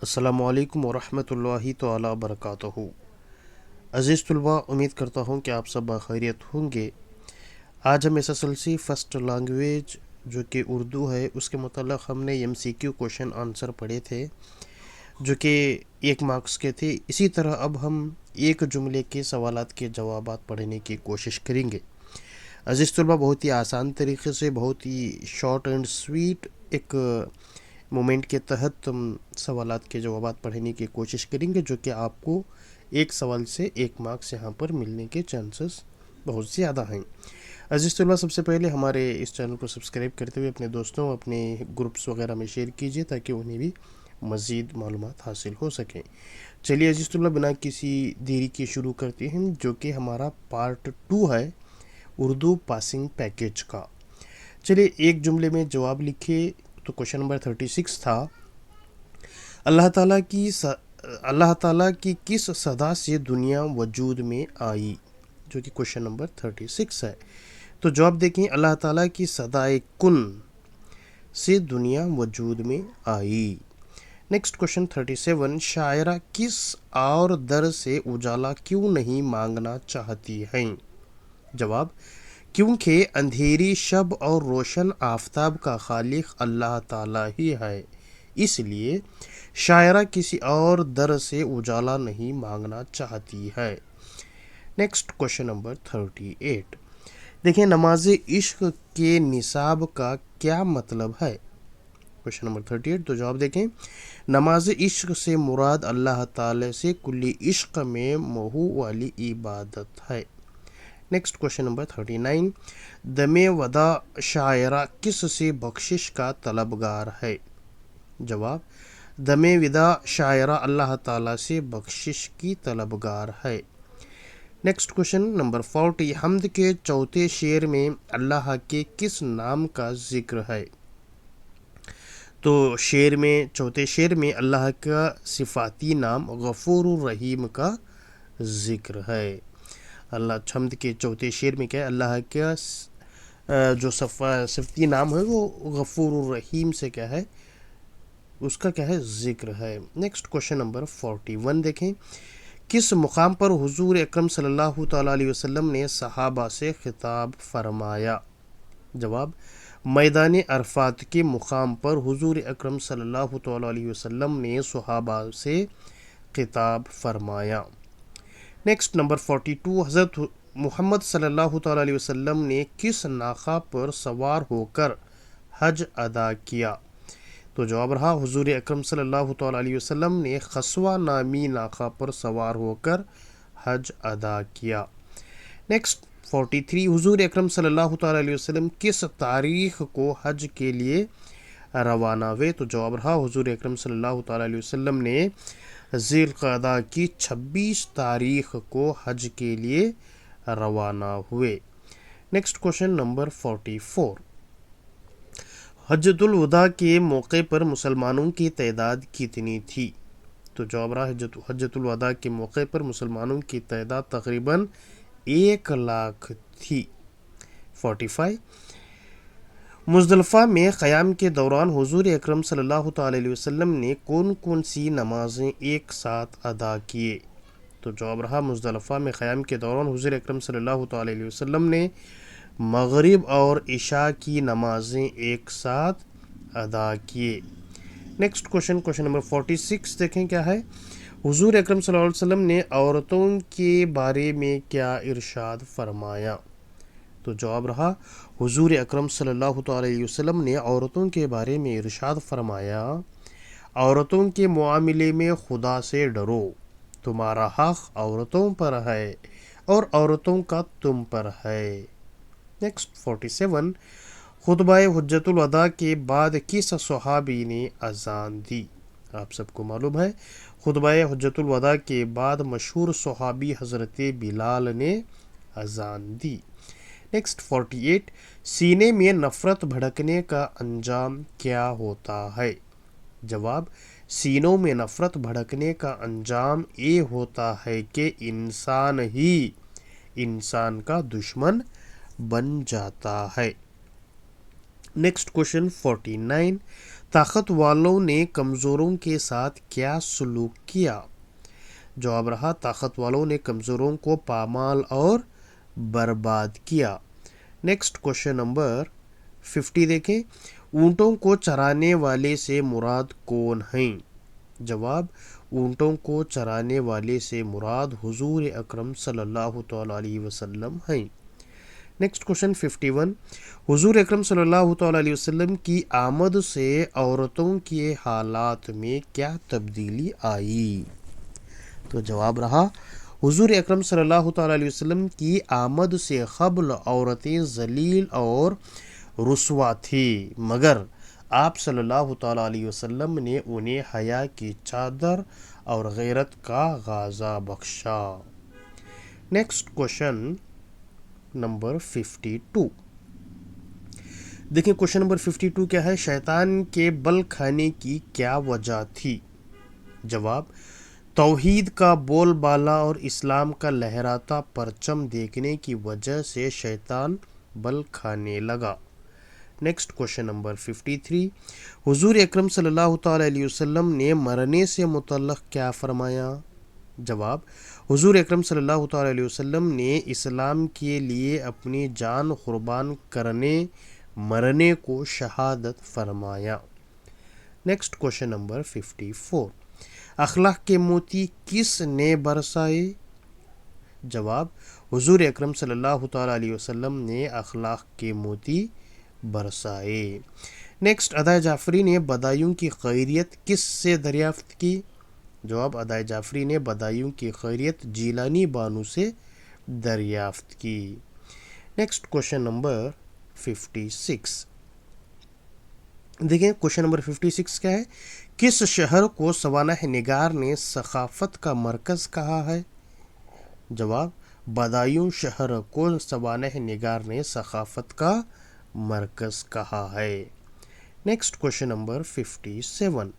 السلام علیکم ورحمۃ اللہ تعالی وبرکاتہ۔ عزیز طلباء، امید کرتا ہوں کہ آپ سب بخیریت ہوں گے۔ آج ہم SSLC فرسٹ لینگویج جو کہ اردو ہے اس کے متعلق ہم نے MCQ کوشچن آنسر پڑھے تھے جو کہ 1 مارکس کے تھے۔ اسی طرح اب ہم ایک جملے کے سوالات کے جوابات پڑھنے کی کوشش کریں گے۔ عزیز طلباء، بہت ہی آسان طریقے سے، بہت ہی شارٹ اینڈ سویٹ ایک مومنٹ کے تحت ہم سوالات کے جوابات پڑھنے کی کوشش کریں گے جو کہ آپ کو ایک سوال سے 1 مارکس یہاں پر ملنے کے چانسز بہت زیادہ ہیں۔ عزیز طلباء، سب سے پہلے ہمارے اس چینل کو سبسکرائب کرتے ہوئے اپنے دوستوں، اپنے گروپس وغیرہ میں شیئر کیجیے تاکہ انہیں بھی مزید معلومات حاصل ہو سکیں۔ چلیے عزیز طلباء، بنا کسی دیری کے شروع کرتے ہیں جو کہ ہمارا پارٹ 2 ہے اردو پاسنگ پیکیج کا۔ چلیے ایک جملے میں جواب لکھے تو کوشچن نمبر 36 تھا، اللہ تعالیٰ کی کس صدا سے دنیا وجود میں آئی، جو کہ کوشچن نمبر 36 ہے۔ تو جواب دیکھیں، اللہ تعالیٰ کی صدائے کن سے دنیا وجود میں آئی۔ نیکسٹ کوشچن 37، شاعرہ کس اور در سے اجالا کیوں نہیں مانگنا چاہتی ہیں؟ جواب، کیونکہ اندھیری شب اور روشن آفتاب کا خالق اللہ تعالیٰ ہی ہے، اس لیے شاعرہ کسی اور در سے اجالا نہیں مانگنا چاہتی ہے۔ نیکسٹ کوشچن نمبر 38، دیکھیں نماز عشق کے نصاب کا کیا مطلب ہے؟ کوشچن نمبر 38، تو جواب دیکھیں، نماز عشق سے مراد اللہ تعالی سے کلی عشق میں موہو والی عبادت ہے۔ نیکسٹ کوشچن نمبر 39، دم وداع شاعرہ کس سے بخشش کا طلبگار ہے؟ جواب، دم وداع شاعرہ اللہ تعالیٰ سے بخشش کی طلبگار ہے۔ نیکسٹ کوشچن نمبر 40، حمد کے چوتھے شعر میں اللہ کے کس نام کا ذکر ہے؟ تو چوتھے شعر میں اللہ کا صفاتی نام غفور الرحیم کا ذکر ہے۔ حمد کے چوتھے شعر میں کیا ہے؟ اللہ کا جو صفتی نام ہے وہ غفور الرحیم سے کیا ہے؟ اس کا کیا ہے؟ ذکر ہے۔ نیکسٹ کوشچن نمبر 41 دیکھیں، کس مقام پر حضور اکرم صلی اللہ تعالیٰ علیہ وسلم نے صحابہ سے خطاب فرمایا؟ جواب، میدان عرفات کے مقام پر حضور اکرم صلی اللہ تعالیٰ علیہ وسلم نے صحابہ سے خطاب فرمایا۔ نیکسٹ نمبر 42، حضرت محمد صلی اللہ تعالیٰ علیہ وسلم نے کس ناقہ پر سوار ہو کر حج ادا کیا؟ تو جواب رہا، حضور اکرم صلی اللہ تعالیٰ علیہ وسلم نے خسوہ نامی ناقہ پر سوار ہو کر حج ادا کیا۔ نیکسٹ 43، حضور اکرم صلی اللہ تعالیٰ علیہ وسلم کس تاریخ کو حج کے لیے روانہ ہوئے؟ تو جواب رہا، حضور اکرم صلی اللہ تعالیٰ علیہ وسلم نے ذی القعدہ کی 26 تاریخ کو حج کے لیے روانہ ہوئے۔ نیکسٹ کوشچن نمبر 44، حجۃ الوداع کے موقع پر مسلمانوں کی تعداد کتنی تھی؟ تو جواب رہا، حجۃ الوداع کے موقع پر مسلمانوں کی تعداد تقریباً 1 لاکھ تھی۔ 45، مزدلفہ میں قیام کے دوران حضور اکرم صلی اللہ تعالیٰ علیہ وسلم نے کون کون سی نمازیں ایک ساتھ ادا کیے؟ تو جواب رہا، مزدلفہ میں قیام کے دوران حضور اکرم صلی اللہ تعالیٰ علیہ وسلم نے مغرب اور عشاء کی نمازیں ایک ساتھ ادا کیے۔ نیکسٹ کوشچن نمبر 46 دیکھیں کیا ہے، حضور اکرم صلی اللہ علیہ وسلم نے عورتوں کے بارے میں کیا ارشاد فرمایا؟ تو جواب رہا، حضور اکرم صلی اللہ تعالیٰ علیہ وسلم نے عورتوں کے بارے میں ارشاد فرمایا، عورتوں کے معاملے میں خدا سے ڈرو، تمہارا حق عورتوں پر ہے اور عورتوں کا تم پر ہے۔ نیکسٹ 47، خطبہ حجۃ الوداع کے بعد کس صحابی نے اذان دی؟ آپ سب کو معلوم ہے، خطبہ حجۃ الوداع کے بعد مشہور صحابی حضرت بلال نے اذان دی۔ نیکسٹ 48، سینے میں نفرت بھڑکنے کا انجام کیا ہوتا ہے؟ جواب، سینوں میں نفرت بھڑکنے کا انجام یہ ہوتا ہے کہ انسان ہی انسان کا دشمن بن جاتا ہے۔ نیکسٹ کوشچن 49، طاقت والوں نے کمزوروں کے ساتھ کیا سلوک کیا؟ جواب رہا طاقت والوں نے کمزوروں کو پامال اور برباد کیا۔ نیکسٹ کوشچن نمبر 50 دیکھیں، اونٹوں کو چرانے والے سے مراد کون ہیں؟ جواب، اونٹوں کو چرانے والے سے مراد حضور اکرم صلی اللہ تعالیٰ علیہ وسلم ہیں۔ نیکسٹ کوشچن 51، حضور اکرم صلی اللہ تعالیٰ علیہ وسلم کی آمد سے عورتوں کے حالات میں کیا تبدیلی آئی؟ تو جواب رہا حضور اکرم صلی اللہ تعالیٰ علیہ وسلم کی آمد سے قبل عورتیں ذلیل اور رسوا تھی، مگر آپ صلی اللہ تعالیٰ علیہ وسلم نے انہیں حیا کی چادر اور غیرت کا غازہ بخشا۔ نیکسٹ کوشچن نمبر 52 دیکھیں، کوشچن نمبر 52 کیا ہے؟ شیطان کے بل کھانے کی کیا وجہ تھی؟ جواب، توحید کا بول بالا اور اسلام کا لہراتا پرچم دیکھنے کی وجہ سے شیطان بل کھانے لگا۔ نیکسٹ کوشچن نمبر 53، حضور اکرم صلی اللہ تعالیٰ علیہ وسلم نے مرنے سے متعلق کیا فرمایا؟ جواب، حضور اکرم صلی اللہ تعالیٰ علیہ وسلم نے اسلام کے لیے اپنی جان قربان کرنے مرنے کو شہادت فرمایا۔ نیکسٹ کوشچن نمبر 54، اخلاق کے موتی کس نے برسائے؟ جواب، حضور اکرم صلی اللہ تعالیٰ علیہ وسلم نے اخلاق کے موتی برسائے۔ نیکسٹ، ادائے جعفری نے بدایوں کی خیریت کس سے دریافت کی؟ جواب، ادائے جعفری نے بدایوں کی خیریت جیلانی بانو سے دریافت کی۔ نیکسٹ کوشچن نمبر 56 دیکھیں، کوشچن نمبر 56 کیا ہے؟ کس شہر کو سوانح نگار نے ثقافت کا مرکز کہا ہے؟ جواب، بدایوں شہر کو سوانح نگار نے ثقافت کا مرکز کہا ہے۔ نیکسٹ کوشچن نمبر 57،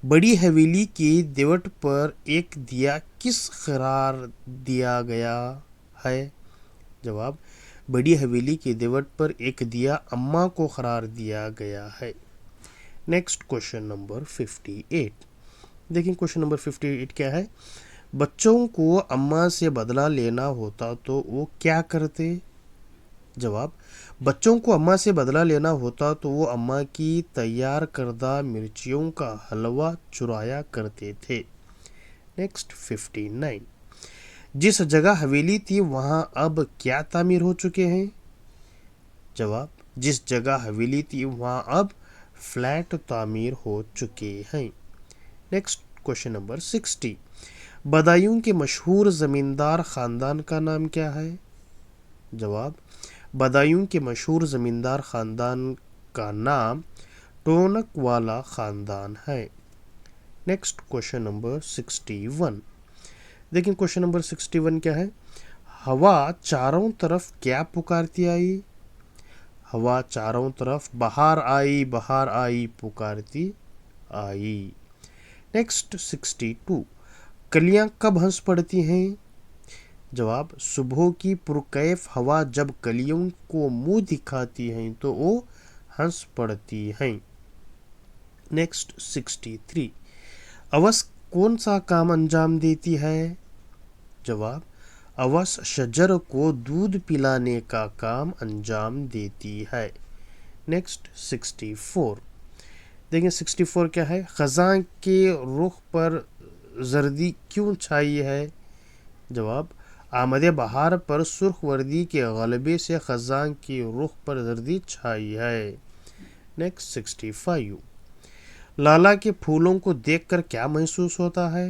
بڑی حویلی کی دیوٹ پر ایک دیا کس قرار دیا گیا ہے؟ جواب، بڑی حویلی کی دیوٹ پر ایک دیا اماں کو قرار دیا گیا ہے۔ نیکسٹ کوشچن نمبر 58 دیکھیں، کوشچن نمبر 58 کیا ہے؟ بچوں کو اماں سے بدلہ لینا ہوتا تو وہ کیا کرتے؟ جواب، بچوں کو اماں سے بدلہ لینا ہوتا تو وہ اماں کی تیار کردہ مرچیوں کا حلوہ چرایا کرتے تھے۔ نیکسٹ 59، جس جگہ حویلی تھی وہاں اب کیا تعمیر ہو چکے ہیں؟ جواب، جس جگہ حویلی تھی وہاں اب فلیٹ تعمیر ہو چکے ہیں۔ نیکسٹ کوشچن نمبر 60، بدایوں کے مشہور زمیندار خاندان کا نام کیا ہے؟ جواب، بدایوں کے مشہور زمیندار خاندان کا نام ٹونک والا خاندان ہے۔ نیکسٹ کوشچن نمبر 61 دیکھیں، کوشچن نمبر 61 کیا ہے؟ ہوا چاروں طرف کیا پکارتی آئی؟ ہوا چاروں طرف بہار آئی بہار آئی پکارتی آئی۔ نیکسٹ 62، کلیاں کب ہنس پڑتی ہیں؟ جواب، صبح کی پرکیف ہوا جب کلیوں کو منہ دکھاتی ہیں تو وہ ہنس پڑتی ہیں۔ نیکسٹ 63، اوس کون سا کام انجام دیتی ہے؟ جواب، اوس شجر کو دودھ پلانے کا کام انجام دیتی ہے۔ نیکسٹ 64 دیکھیں، 64 کیا ہے؟ خزاں کے رخ پر زردی کیوں چھائی ہے؟ جواب، آمد بہار پر سرخ وردی کے غلبے سے خزاں کی رخ پر زردی چھائی ہے۔ نیکسٹ 65، لالا کے پھولوں کو دیکھ کر کیا محسوس ہوتا ہے؟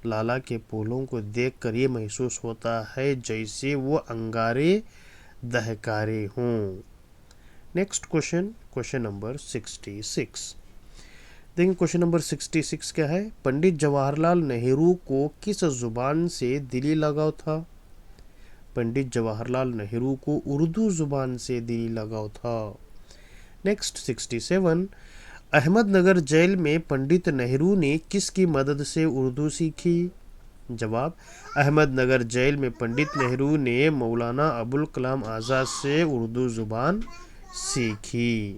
لالا کے پھولوں کو دیکھ کر یہ محسوس ہوتا ہے جیسے وہ انگارے دہکارے ہوں۔ نیکسٹ کوشچن نمبر 66 دیکھیں، کوشچن نمبر 66 کیا ہے؟ پنڈت جواہر لال نہرو کو کس زبان سے دلی لگاؤ تھا؟ پنڈت جواہر لال نہرو کو اردو زبان سے دلی لگاؤ تھا۔ نیکسٹ 67، احمد نگر جیل میں پنڈت نہرو نے کس کی مدد سے اردو سیکھی؟ جواب، احمد نگر جیل میں پنڈت نہرو نے مولانا ابوالکلام آزاد سے اردو زبان سیکھی۔